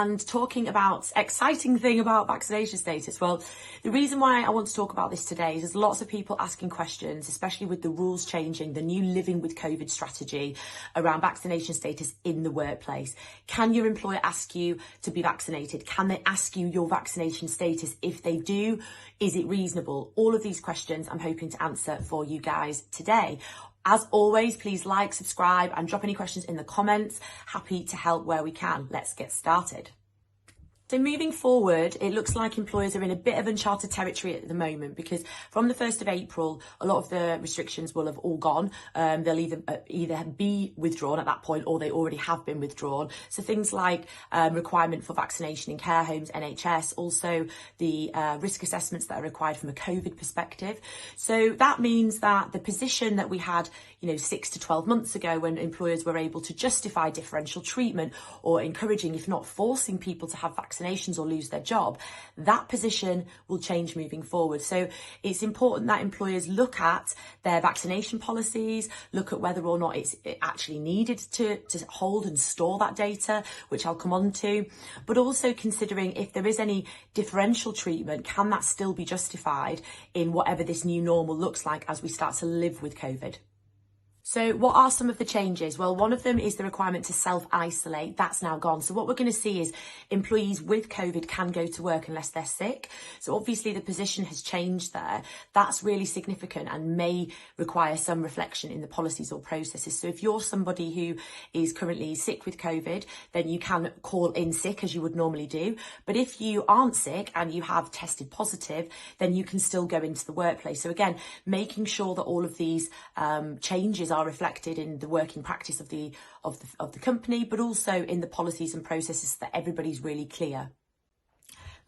and talking about exciting thing about vaccination status. Well, the reason why I want to talk about this today is there's lots of people asking questions, especially with the rules changing, the new living with COVID strategy around vaccination status in the workplace. Can your employer ask you to be vaccinated? Can they ask you your vaccination status? If they do, is it reasonable? All of these questions I'm hoping to answer for you guys today. As always, please like, subscribe and drop any questions in the comments. Happy to help where we can. Let's get started. So moving forward, it looks like employers are in a bit of uncharted territory at the moment, because from the 1st of April, a lot of the restrictions will have all gone. They'll either be withdrawn at that point or they already have been withdrawn. So things like requirement for vaccination in care homes, NHS, also the risk assessments that are required from a COVID perspective. So that means that the position that we had, 6 to 12 months ago, when employers were able to justify differential treatment or encouraging, if not forcing, people to have vaccinations or lose their job, that position will change moving forward. So it's important that employers look at their vaccination policies, look at whether or not it's actually needed to hold and store that data, which I'll come on to, but also considering if there is any differential treatment, can that still be justified in whatever this new normal looks like as we start to live with COVID? So what are some of the changes? Well, one of them is the requirement to self-isolate. That's now gone. So what we're going to see is employees with COVID can go to work unless they're sick. So obviously the position has changed there. That's really significant and may require some reflection in the policies or processes. So if you're somebody who is currently sick with COVID, then you can call in sick as you would normally do. But if you aren't sick and you have tested positive, then you can still go into the workplace. So again, making sure that all of these changes are reflected in the working practice of the company, but also in the policies and processes that everybody's really clear.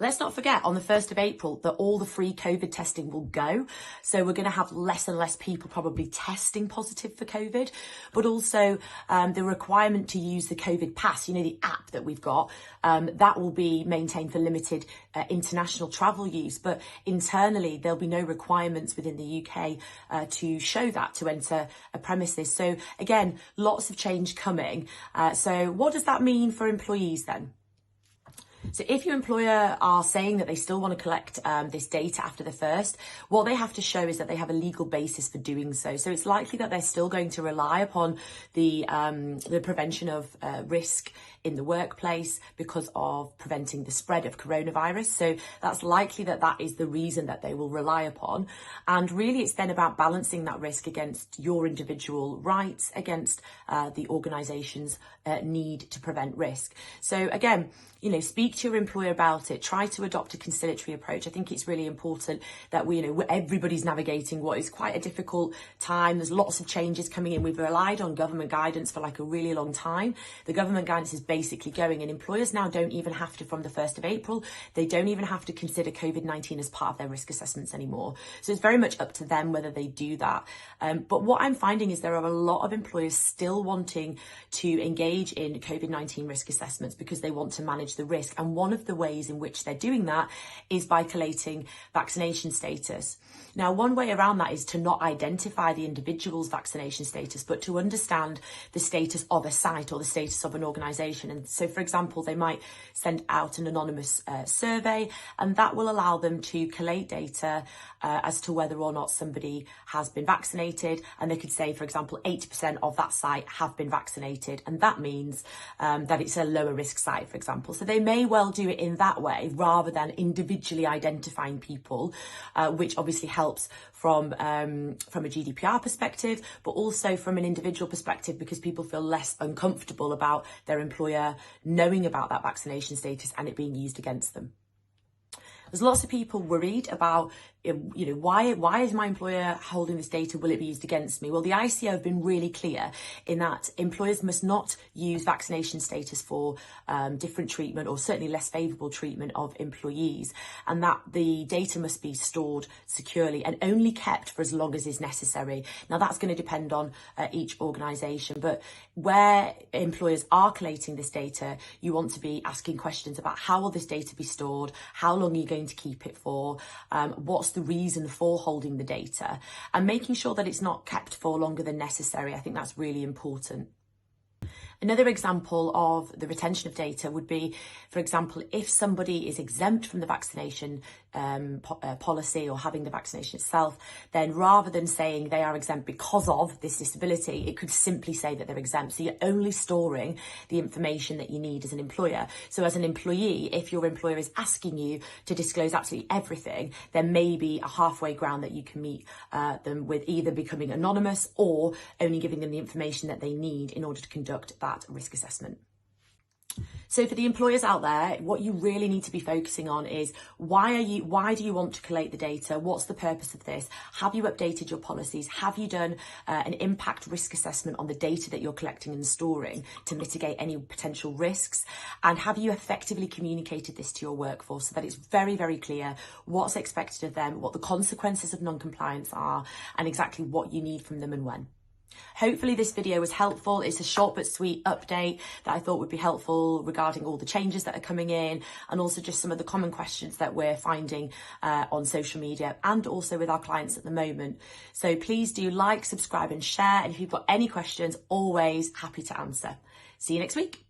Let's not forget, on the 1st of April, that all the free COVID testing will go. So we're going to have less and less people probably testing positive for COVID, but also the requirement to use the COVID pass, the app that we've got, that will be maintained for limited international travel use. But internally, there'll be no requirements within the UK to show that to enter a premises. So again, lots of change coming. So what does that mean for employees then? So if your employer are saying that they still want to collect this data after the 1st, what they have to show is that they have a legal basis for doing so. So it's likely that they're still going to rely upon the prevention of risk in the workplace because of preventing the spread of coronavirus. So that's likely that is the reason that they will rely upon. And really it's then about balancing that risk against your individual rights, against the organisation's need to prevent risk. So again, speak to your employer about it. Try to adopt a conciliatory approach. I think it's really important that everybody's navigating what is quite a difficult time. There's lots of changes coming in. We've relied on government guidance for a really long time. The government guidance is basically going, and employers now don't even have to, from the 1st of April, they don't even have to consider COVID-19 as part of their risk assessments anymore. So it's very much up to them whether they do that. But what I'm finding is there are a lot of employers still wanting to engage in COVID-19 risk assessments because they want to manage the risk. And one of the ways in which they're doing that is by collating vaccination status. Now, one way around that is to not identify the individual's vaccination status, but to understand the status of a site or the status of an organisation. And so, for example, they might send out an anonymous survey, and that will allow them to collate data as to whether or not somebody has been vaccinated. And they could say, for example, 80% of that site have been vaccinated. And that means that it's a lower risk site, for example. So they may well do it in that way rather than individually identifying people, which obviously helps from a GDPR perspective, but also from an individual perspective because people feel less uncomfortable about their employer knowing about that vaccination status and it being used against them. There's lots of people worried about, why is my employer holding this data? Will it be used against me? Well, the ICO have been really clear in that employers must not use vaccination status for different treatment or certainly less favourable treatment of employees, and that the data must be stored securely and only kept for as long as is necessary. Now, that's going to depend on each organisation, but where employers are collating this data, you want to be asking questions about how will this data be stored, how long are you going to keep it for, what's the reason for holding the data, and making sure that it's not kept for longer than necessary. I think that's really important. Another example of the retention of data would be, for example, if somebody is exempt from the vaccination policy or having the vaccination itself, then rather than saying they are exempt because of this disability, it could simply say that they're exempt. So you're only storing the information that you need as an employer. So as an employee, if your employer is asking you to disclose absolutely everything, there may be a halfway ground that you can meet them with, either becoming anonymous or only giving them the information that they need in order to conduct that risk assessment. So for the employers out there, what you really need to be focusing on is why do you want to collate the data? What's the purpose of this? Have you updated your policies? Have you done an impact risk assessment on the data that you're collecting and storing to mitigate any potential risks? And have you effectively communicated this to your workforce so that it's very, very clear what's expected of them, what the consequences of non-compliance are, and exactly what you need from them and when? Hopefully this video was helpful. It's a short but sweet update that I thought would be helpful regarding all the changes that are coming in, and also just some of the common questions that we're finding on social media and also with our clients at the moment. So please do like, subscribe and share. And if you've got any questions, always happy to answer. See you next week.